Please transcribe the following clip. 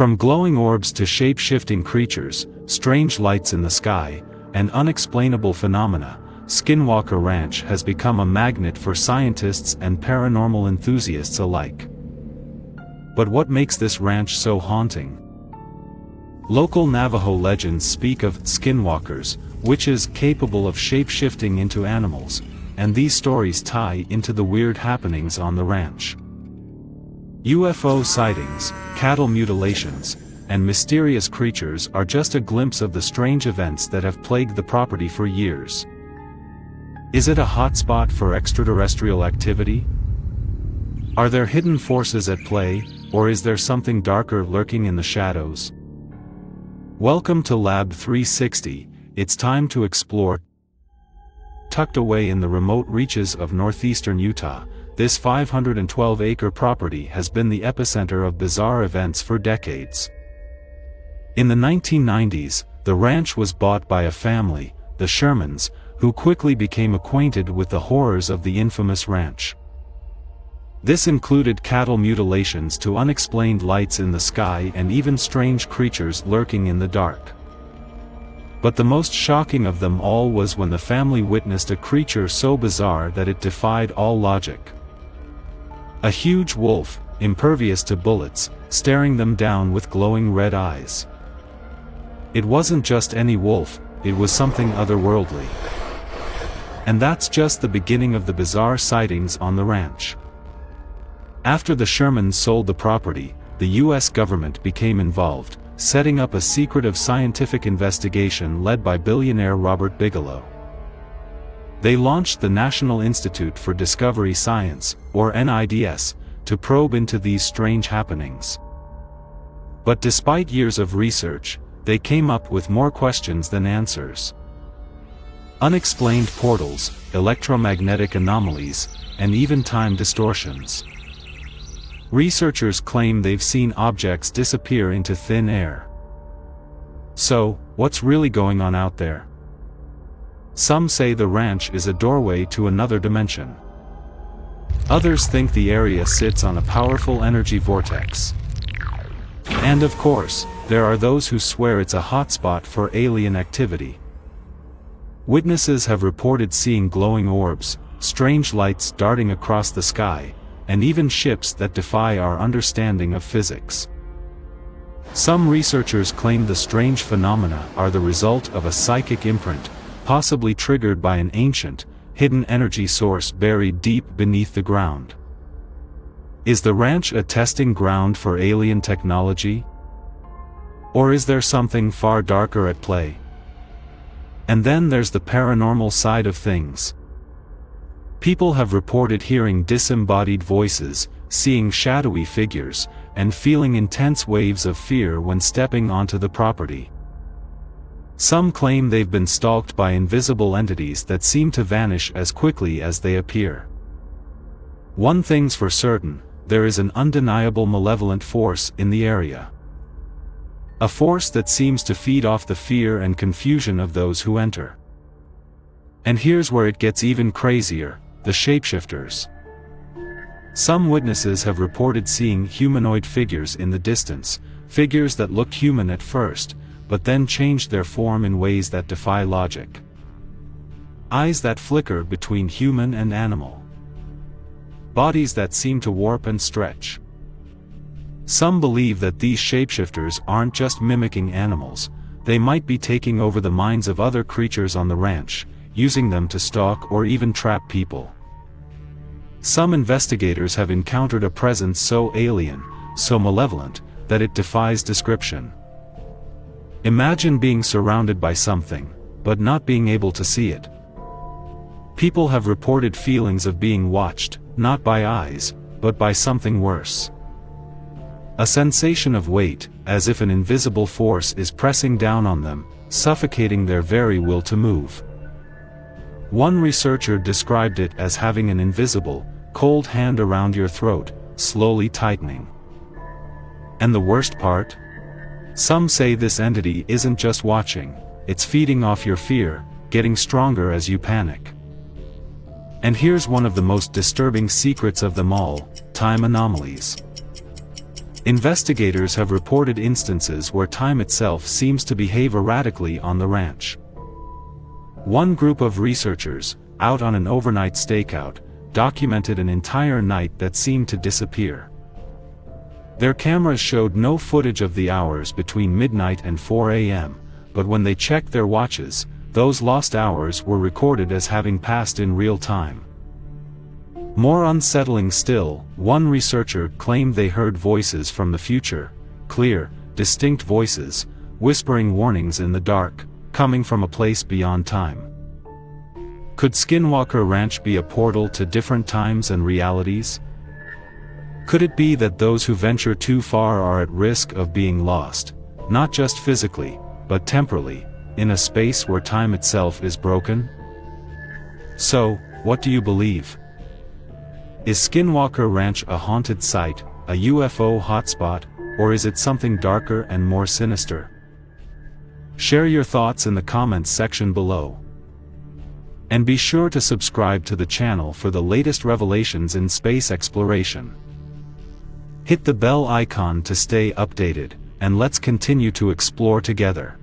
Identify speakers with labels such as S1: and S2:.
S1: From glowing orbs to shape-shifting creatures, strange lights in the sky, and unexplainable phenomena, Skinwalker Ranch has become a magnet for scientists and paranormal enthusiasts alike. But what makes this ranch so haunting? Local Navajo legends speak of skinwalkers, witches capable of shape-shifting into animals, and these stories tie into the weird happenings on the ranch. UFO sightings, cattle mutilations, and mysterious creatures are just a glimpse of the strange events that have plagued the property for years. Is it a hotspot for extraterrestrial activity? Are there hidden forces at play, or is there something darker lurking in the shadows? Welcome to Lab 360, it's time to explore. Tucked away in the remote reaches of northeastern Utah, this 512-acre property has been the epicenter of bizarre events for decades. In the 1990s, the ranch was bought by a family, the Shermans, who quickly became acquainted with the horrors of the infamous ranch. This included cattle mutilations to unexplained lights in the sky and even strange creatures lurking in the dark. But the most shocking of them all was when the family witnessed a creature so bizarre that it defied all logic. A huge wolf, impervious to bullets, staring them down with glowing red eyes. It wasn't just any wolf, it was something otherworldly. And that's just the beginning of the bizarre sightings on the ranch. After the Shermans sold the property, the U.S. government became involved, setting up a secretive scientific investigation led by billionaire Robert Bigelow. They launched the National Institute for Discovery Science, or NIDS, to probe into these strange happenings. But despite years of research, they came up with more questions than answers. Unexplained portals, electromagnetic anomalies, and even time distortions. Researchers claim they've seen objects disappear into thin air. So, what's really going on out there? Some say the ranch is a doorway to another dimension. Others think the area sits on a powerful energy vortex. And of course, there are those who swear it's a hotspot for alien activity. Witnesses have reported seeing glowing orbs, strange lights darting across the sky, and even ships that defy our understanding of physics. Some researchers claim the strange phenomena are the result of a psychic imprint, possibly triggered by an ancient, hidden energy source buried deep beneath the ground. Is the ranch a testing ground for alien technology? Or is there something far darker at play? And then there's the paranormal side of things. People have reported hearing disembodied voices, seeing shadowy figures, and feeling intense waves of fear when stepping onto the property. Some claim they've been stalked by invisible entities that seem to vanish as quickly as they appear. One thing's for certain, there is an undeniable malevolent force in the area. A force that seems to feed off the fear and confusion of those who enter. And here's where it gets even crazier, the shapeshifters. Some witnesses have reported seeing humanoid figures in the distance, figures that looked human at first, but then changed their form in ways that defy logic. Eyes that flicker between human and animal. Bodies that seem to warp and stretch. Some believe that these shapeshifters aren't just mimicking animals, they might be taking over the minds of other creatures on the ranch, using them to stalk or even trap people. Some investigators have encountered a presence so alien, so malevolent, that it defies description. Imagine being surrounded by something, but not being able to see it. People have reported feelings of being watched, not by eyes, but by something worse. A sensation of weight, as if an invisible force is pressing down on them, suffocating their very will to move. One researcher described it as having an invisible, cold hand around your throat, slowly tightening. And the worst part? Some say this entity isn't just watching, it's feeding off your fear, getting stronger as you panic. And here's one of the most disturbing secrets of them all, time anomalies. Investigators have reported instances where time itself seems to behave erratically on the ranch. One group of researchers, out on an overnight stakeout, documented an entire night that seemed to disappear. Their cameras showed no footage of the hours between midnight and 4 a.m., but when they checked their watches, those lost hours were recorded as having passed in real time. More unsettling still, one researcher claimed they heard voices from the future, clear, distinct voices, whispering warnings in the dark, coming from a place beyond time. Could Skinwalker Ranch be a portal to different times and realities? Could it be that those who venture too far are at risk of being lost, not just physically, but temporally, in a space where time itself is broken? So, what do you believe? Is Skinwalker Ranch a haunted site, a UFO hotspot, or is it something darker and more sinister? Share your thoughts in the comments section below. And be sure to subscribe to the channel for the latest revelations in space exploration. Hit the bell icon to stay updated, and let's continue to explore together.